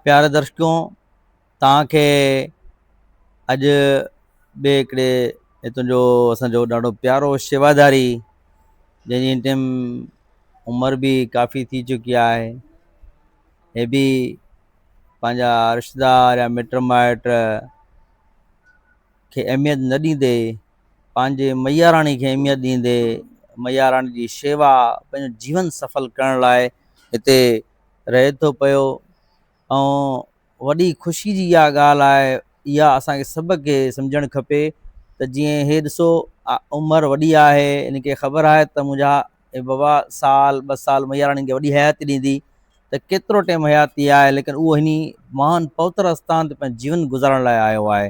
प्यारे दर्शकों, तव्हांखे अॼु ॿिए हिकिड़े हितां जो असांजो ॾाढो प्यारो शेवादारी, जंहिंजी टाइम उमिरि बि काफ़ी थी चुकी आहे, हे बि पंहिंजा रिश्तेदार या मिट माइट खे अहमियत न ॾींदे पंहिंजे मैया राणी खे अहमियत ॾींदे मैया राणी जी शेवा पंहिंजो जीवन सफल करण लाइ हिते रहे थो पियो। ऐं वॾी ख़ुशी जी इहा ॻाल्हि आहे, इहा असांखे सभ खे सम्झणु खपे त जीअं हे ॾिसो उमिरि वॾी आहे, इनखे ख़बर आहे त मुंहिंजा बाबा साल 2 साल मैया राणी खे वॾी हयाती ॾींदी त केतिरो टाइम हयाती आहे, लेकिन उहो हिन महान पवित्र आस्थान ते पंहिंजो जीवन गुज़ारण लाइ आयो आहे।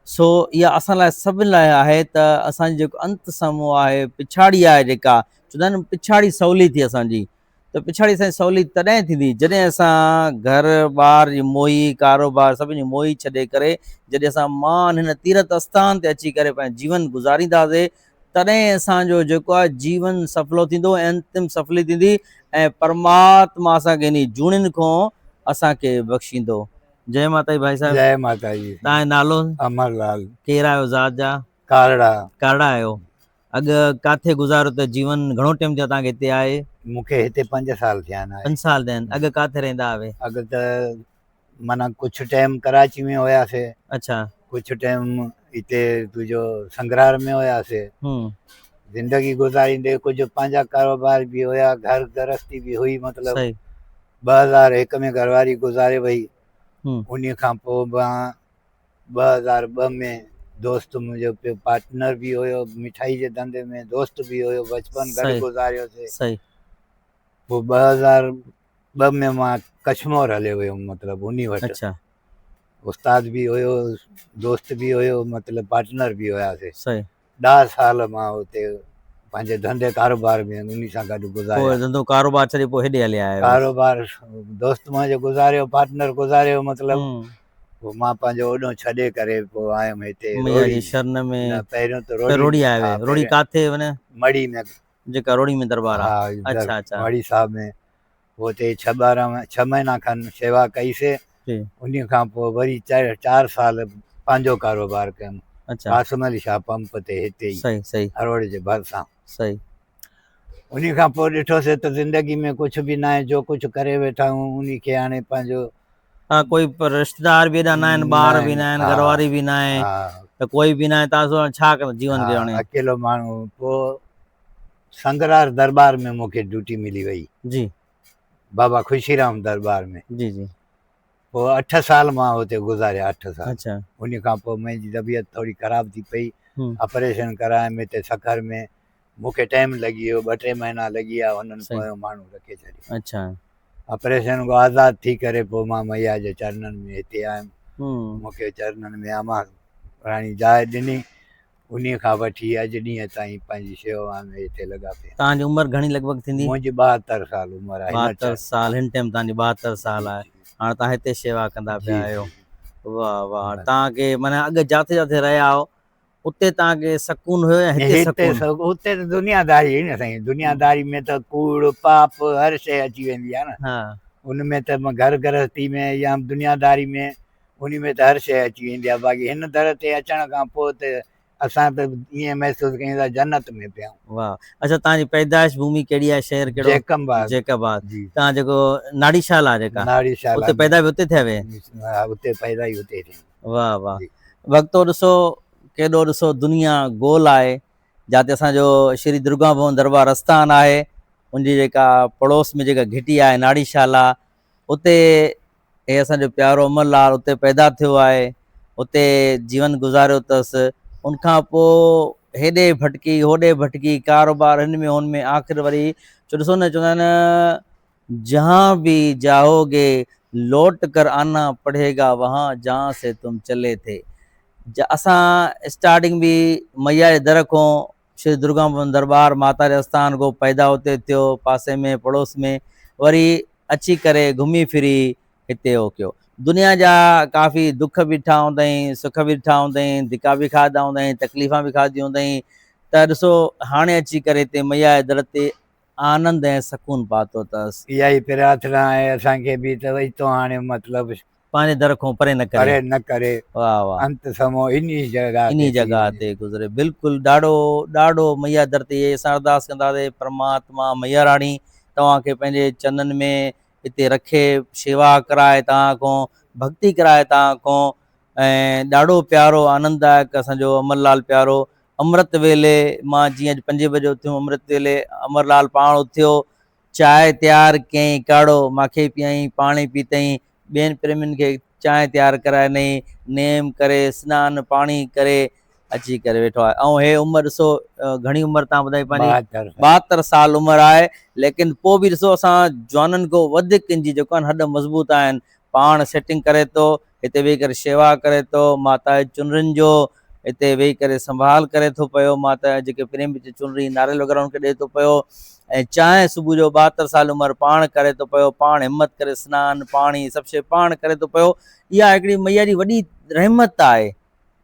सो इहा असां लाइ सभिनि लाइ आहे त असांजो जेको अंत समूह आहे, पिछाड़ी आहे जेका चवंदा आहिनि पिछाड़ी सवली थी असांजी, त पिछाड़ी असांजी सवली तॾहिं थींदी जॾहिं असां घर ॿार जी मोही, कारोबार सभिनी जी मोही छॾे करे जॾहिं असां महान हिन तीर्थ आस्थान ते अची करे पंहिंजो जीवन गुज़ारींदासीं, तॾहिं असांजो जेको आहे जीवन सफलो थींदो ऐं अंतिम सफली थींदी ऐं परमात्मा असांखे इन जूणिन खां असांखे बख़्शींदो। जय माता दी भाई साहब। जय माता जी। तव्हांजो नालो? अमरलाल। केरु आहियो ज़ात जा? कारड़ा। कारड़ा आहियो। अॻु काथे गुज़ारो त जीवन घणो टाइम थियो तव्हांखे हिते आए? मूंखे हिते 5 साल थिया आहिनि। 5 साल थिया आहिनि। अॻु काथे रहंदा हुआ? अॻु त माना कुझु टाइम कराची में हुयासीं। अच्छा। कुझु टाइम हिते तुंहिंजो संग्रार में हुयासीं। ज़िंदगी गुज़ारींदे कुझु पंहिंजा कारोबार बि हुया, घर गृहस्थी बि हुई। मतिलबु 2001 में घरवारी गुज़ारे वई। उन खां पोइ मां 2002 में दोस्त मुंहिंजो पार्टनर बि हुयो, मिठाई जे धंधे में दोस्त बि हुयो, बचपन गॾु गुज़ारियोसीं। पोइ 2002 में मां कश्मीर हलियो वियुमि, मतिलबु उन वटि। अच्छा। उस्ताद बि हुयो, दोस्त बि हुयो, मतिलबु पार्टनर बि हुयासीं। सही। 10 साल मां हुते पंहिंजे धंधे कारोबार में उन सां गॾु गुज़ारियो। पोइ धंधो कारोबार छॾे पोइ हेॾे हलिया आहियो? कारोबार दोस्त मुंहिंजो गुज़ारियो, पार्टनर गुज़ारियो, मतिलबु पोइ मां पंहिंजो ओॾो छॾे करे पोइ आयुमि हिते मैया जी शरण में। पहिरियों त रोड़ी आयो आहे। रोड़ी काथे वञे? मड़ी में, जेका रोड़ी में दरबार आहे। हा। अच्छा अच्छा। मड़ी साहब में हुते 6 महीना खनि शेवा कईसीं। उन खां पोइ वरी 4 साल पंहिंजो कारोबार कयुमि। अच्छा। कासिम अली शाह पंप ते हिते ई। सही सही। हरोड़ जे भरिसां। सही। उन खां पोइ ॾिठोसीं त ज़िंदगी में कुझु बि न आहे, जो कुझु करे वेठा आहियूं उन खे हाणे पंहिंजो। हा, कोई रिश्तेदार बि एॾा न आहिनि, ॿार बि न आहिनि, घरवारी बि न आहे, त कोई बि न आहे, तव्हां छा कंदो जीवन खे हाणे? अकेलो माण्हू। पोइ संग्रार दरबार में मूंखे ड्यूटी मिली वई। जी। बाबा खुशीराम दरबार में। जी जी। पोइ 8 साल मां हुते गुज़ारिया। 8 साल। अच्छा। उन खां पोइ मुंहिंजी तबियत थोरी ख़राब थी पई। ऑपरेशन करायमि हिते सखर में। मूंखे टाइम लॻी वियो, 2-3 महीना लॻी विया, हुननि पोइ माण्हू रखे छॾियो। अच्छा। ऑपरेशन खां आज़ादु थी करे पोइ मां मैया जे चरणनि में हिते आयुमि। मूंखे चरणनि में अमा राणी जाइ ॾिनी। उन खां वठी अॼु ॾींहं ताईं पंहिंजी शेवा में हिते लॻा पिया। तव्हांजी उमिरि घणी लॻभॻि थींदी? मुंहिंजी 72 साल उमिरि आहे। 72 साल। हिन टाइम तव्हांजी 72 साल आहे। हाणे तव्हां हिते शेवा कंदा पिया आहियो। वाह वाह। तव्हांखे माना अॻु जिथे जिथे रहिया आहियो उते तव्हांखे सुकून हुयो या हिते सुकून? हुते त दुनियादारी हुई न साईं। दुनियादारी में त कूड़ पाप हर शइ अची वेंदी आहे न। उनमें त घर गृहस्थी में या दुनियादारी में उन में त हर शइ अची वेंदी आहे। बाक़ी हिन दर ते अचण खां पोइ त असां त ईअं महसूसु कयूं था जन्नत में पिया आहियूं। वाह। अच्छा, तव्हांजी पैदाइश भूमि कहिड़ी आहे? शहर कहिड़ो? जैकबाद। जैकबाद। तव्हां जेको नाड़ीशाल आहे जेका? नाड़ीशाल। उते पैदा बि उते थिया वे? हा, उते पैदा ई उते थी। वाह वाह। वक़्तो ॾिसो केॾो, ॾिसो दुनिया गोल आहे। जिते असांजो श्री दुर्गा भवन दरबार आस्थान आहे, उनजी जेका पड़ोस में जेका घिटी आहे नाड़ीशाल आहे, उते हे असांजो प्यारो अमरलाल उते पैदा थियो आहे, उते जीवन गुज़ारियो अथसि। उनखां पोइ हेॾे भटकी होॾे भटकी, कारोबार हिन में हुन में, आख़िर वरी ॾिसो न, चवंदा आहिनि जहाँ भी जाओगे लौट कर आना पड़ेगा वहाँ जहाँ से तुम चले थे। असां स्टार्टिंग बि मैया जे दर खां श्री दुर्गा भवन दरबार माता जे आस्थान को पैदा हुते थियो, पासे में पड़ोस में, वरी अची करे घुमी फिरी हिते हो कयो। दुनिया जा काफ़ी दुख बि ॾिठा हूंदई, सुख बि ॾिठा हूंदई, धिका बि खाधा हूंदई, तकलीफ़ां बि खाधी हूंदई, त ॾिसो हाणे अची करे हिते मैया जे दर ते आनंद ऐं सकून पातो अथसि। इहा ई प्रार्थना आहे असांखे बि त इतो हाणे मतिलबु पंहिंजे दर खां परे न करे। परे न करे, वाह वाह, अंत समो इन इन्ही जॻह ते गुज़रे। बिल्कुलु ॾाढो ॾाढो मैया दर ते इहे असां अरदास कंदासीं, परमात्मा मैया राणी तव्हांखे पंहिंजे चननि में हिते रखे, शेवा कराए तव्हां खां, भक्ति कराए तव्हां खां। ऐं ॾाढो प्यारो आनंददायक असांजो अमरलाल प्यारो, अमृत वेले मां जीअं 5 बजे उथियुमि, अमृत वेले अमरलाल पाण उथियो, चांहि तयारु कयईं, काढ़ो मूंखे पीआईं, पाणी पीतईं, ॿियनि प्रेमियुनि खे चांहि तयारु कराए ॾिनईं, नेम करे सनानु पाणी करे अची करे वेठो आहे। ऐं हे उमिरि ॾिसो घणी उमिरि तव्हां ॿुधाई पंहिंजी 72 साल उमिरि आहे, लेकिन पोइ बि ॾिसो असां जवाननि खां वधीक जी जेको आहे हॾ मज़बूत आहिनि। पाण सेटिंग करे थो, हिते वेही करे शेवा करे थो, माता जे चुनरिनि जो हिते वेही करे संभाल करे थो पियो, माता जेके प्रेम जी चुनरी नारियल वग़ैरह उनखे ॾिए थो पियो। ऐं चांहि सुबुह जो 72 साल उमिरि पाण करे थो पियो, पाण हिमत करे सनानु पाणी सभु शइ पाण करे थो पियो। इहा हिकिड़ी मैया जी वॾी रहमत आहे।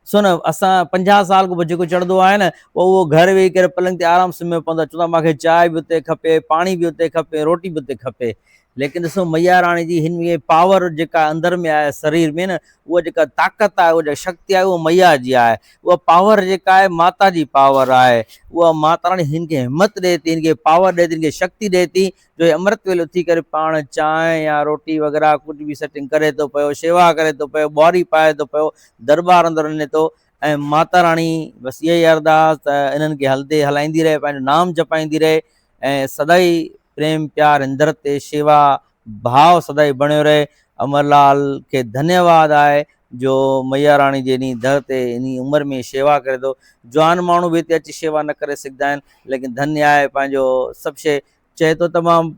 सो न असां 50 साल खां पोइ जेको चढ़ंदो आहे न, उहो घर वेही करे पलंग ते आराम सुम्हियो पवंदो आहे, चवंदो आहे मूंखे चांहि बि उते खपे, पाणी बि उते खपे, रोटी बि उते खपे। लेकिन ॾिसो मैया राणी जी हिन में पावर जेका अंदरि में आहे शरीर में न, उहा जेका ताक़त आहे, उहा जेका शक्ति आहे, उहा मैया जी आहे। उहा पावर जेका आहे माता जी पावर आहे। उहा माता राणी हिन खे हिमत ॾिए थी, हिन खे पावर ॾिए थी, हिन खे शक्ति ॾिए थी, जो अमृत वेले उथी करे पाण चांहि या रोटी वग़ैरह कुझु बि सेटिंग करे थो पियो, शेवा करे थो पियो, ॿुआरी पाए थो पियो, दरबार अंदरि वञे थो। ऐं माता राणी बसि इहा ई अरदास त इन्हनि खे हलंदे हलाईंदी रहे, पंहिंजो नाम जपाईंदी रहे, ऐं सदाई प्रेम प्यार इंदर ते शेवा भाव सदाई बणियो रहे। अमरलाल खे धन्यवाद आहे जो मैया राणी जे इन दर ते इन उमिरि में शेवा करे थो। जवान माण्हू बि हिते अची शेवा न करे सघंदा आहिनि, लेकिन धन्य आहे पंहिंजो सभु शइ चए थो तमामु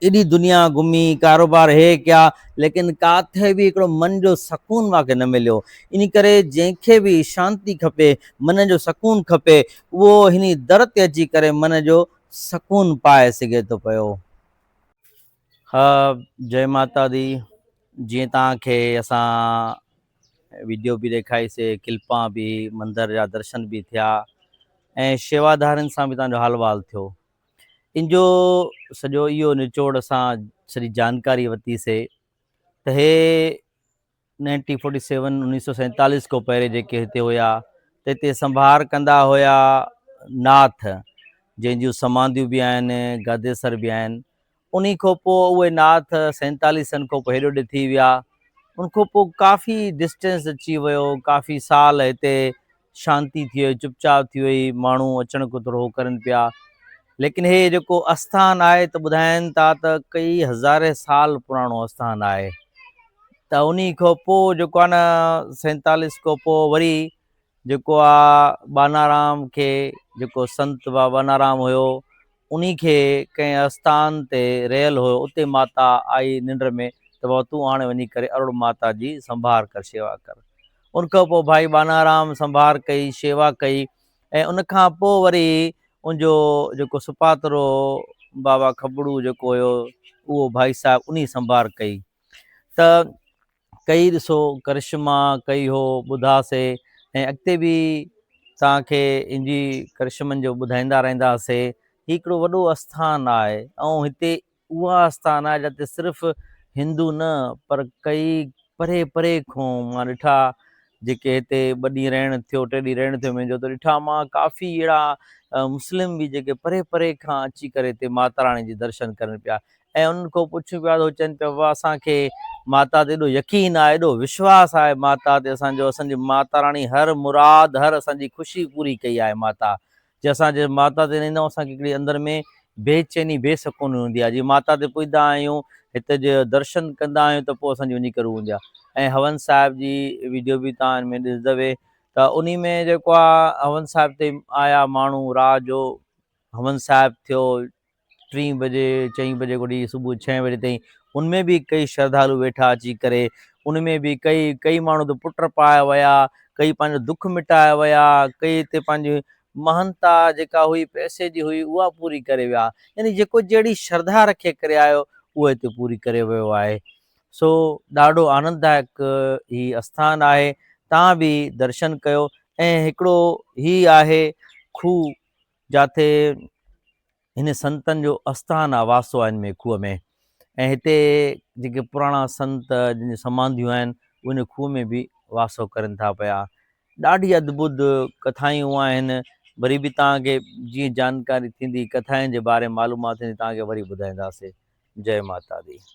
एॾी दुनिया घुमी, कारोबार हे कया, लेकिन काथे बि हिकिड़ो मन जो सकून मूंखे न मिलियो। इन करे जंहिंखे बि शांती खपे, मन जो सकून खपे, उहो हिन दर ते अची करे मन जो सकून पाए सघे थो पियो। हा, जय माता दी। जीअं तव्हांखे असां वीडियो बि ॾेखारीसीं, किल्पा बि, मंदर जा दर्शन बि थिया, ऐं शेवाधारियुनि सां बि तव्हांजो हाल वाल थियो। इन जो सॼो इहो निचोड़ असां सॼी जानकारी वरितीसीं त हे 1947 खां पहिरें जेके हिते हुया, त हिते संभार कंदा हुया नाथ, जंहिंजूं समाधियूं बि आहिनि, गादेसर बि आहिनि। उन खां पोइ उहे नाथ 47 खां पोइ हेॾो ॾे थी विया। उनखां पोइ काफ़ी डिस्टेंस अची वियो, काफ़ी साल हिते शांती थी वई, चुपचाप थी वई, माण्हू अचण को थोरो करनि पिया। लेकिन हे जेको आस्थान आहे त ॿुधाइनि था त कई हज़ारे साल पुराणो आस्थान आहे। त उन खां पोइ जेको आहे न 47 खां पोइ वरी जेको आहे बानाराम खे, जेको संत बाबा बानाराम हुयो, उन खे कंहिं आस्थान ते रहियल हुयो, उते माता आई निंड में त बाबा तूं हाणे वञी करे अरुण माता जी संभार कर, शेवा कर। उनखां पोइ भाई बानाराम संभार कई, शेवा कई, ऐं उनखां पोइ वरी उनजो जेको सुपात्रो बाबा खबड़ू जेको हुयो, उहो भाई साहब उन संभार कई। त कई ॾिसो करिश्मा कई हो, ॿुधासीं, ऐं अॻिते बि तव्हांखे इन जी करिश्मनि जो ॿुधाईंदा रहंदासीं। हिकिड़ो वॾो आस्थान आहे, ऐं हिते उहा आस्थान आहे जिते सिर्फ़ु हिंदू न, पर कई परे परे खां मां ॾिठा, जेके हिते ॿ ॾींहं रहण थियो, 3 ॾींहं रहण थियो मुंहिंजो, त ॾिठा मां काफ़ी अहिड़ा मुस्लिम बि जेके परे परे खां अची करे हिते माता राणी जी दर्शन करनि पिया। ऐं उन्हनि खां पुछूं पिया त चवनि पिया बाबा असांखे माता ते एॾो यकीन आहे, एॾो विश्वास आहे माता ते असांजो, असांजी माता राणी हर मुराद, हर असांजी ख़ुशी पूरी कई आहे माता। जे असांजे माता ते ईंदा आहियूं, असांखे हिकिड़ी अंदरि में बेचैनी बेसकून हूंदी आहे। जीअं माता ते पुॼंदा आहियूं, हिते जे दर्शन कंदा आहियूं, त पोइ असांजी वञी करे हूंदी आहे। ऐं हवन साहिब जी वीडियो बि तव्हां हिन में ॾिसंदव, त उन में जेको आहे हवन साहिब ते आया माण्हू, रात जो हवन साहिब थियो, 3 बजे 4 बजे को सुबुह 6 बजे ताईं, उनमें बि कई श्रद्धालु वेठा अची करे, उनमें बि कई माण्हू त पुट पाए विया, कई पंहिंजो दुख मिटाए विया, कई हिते पंहिंजी महनता जेका हुई पैसे जी हुई उहा पूरी करे विया। यानी जेको जहिड़ी श्रद्धा रखे करे आयो, उहो हिते पूरी करे वियो आहे। सो ॾाढो आनंददायक ही आस्थान आहे, तव्हां बि दर्शन कयो। ऐं हिकिड़ो ही आहे खूह, जिथे हिन संतनि जो आस्थान आहे, वासो आहे हिन में खूह में। ऐं हिते जेके पुराणा संत जिन समाधियूं आहिनि उन खूह में बि वासो करनि था पिया। ॾाढी अद्भुत कथायूं आहिनि। वरी बि तव्हांखे जीअं जानकारी थींदी कथाउनि जे बारे में मालूमात थींदी तव्हांखे वरी ॿुधाईंदासीं। जय माता दी।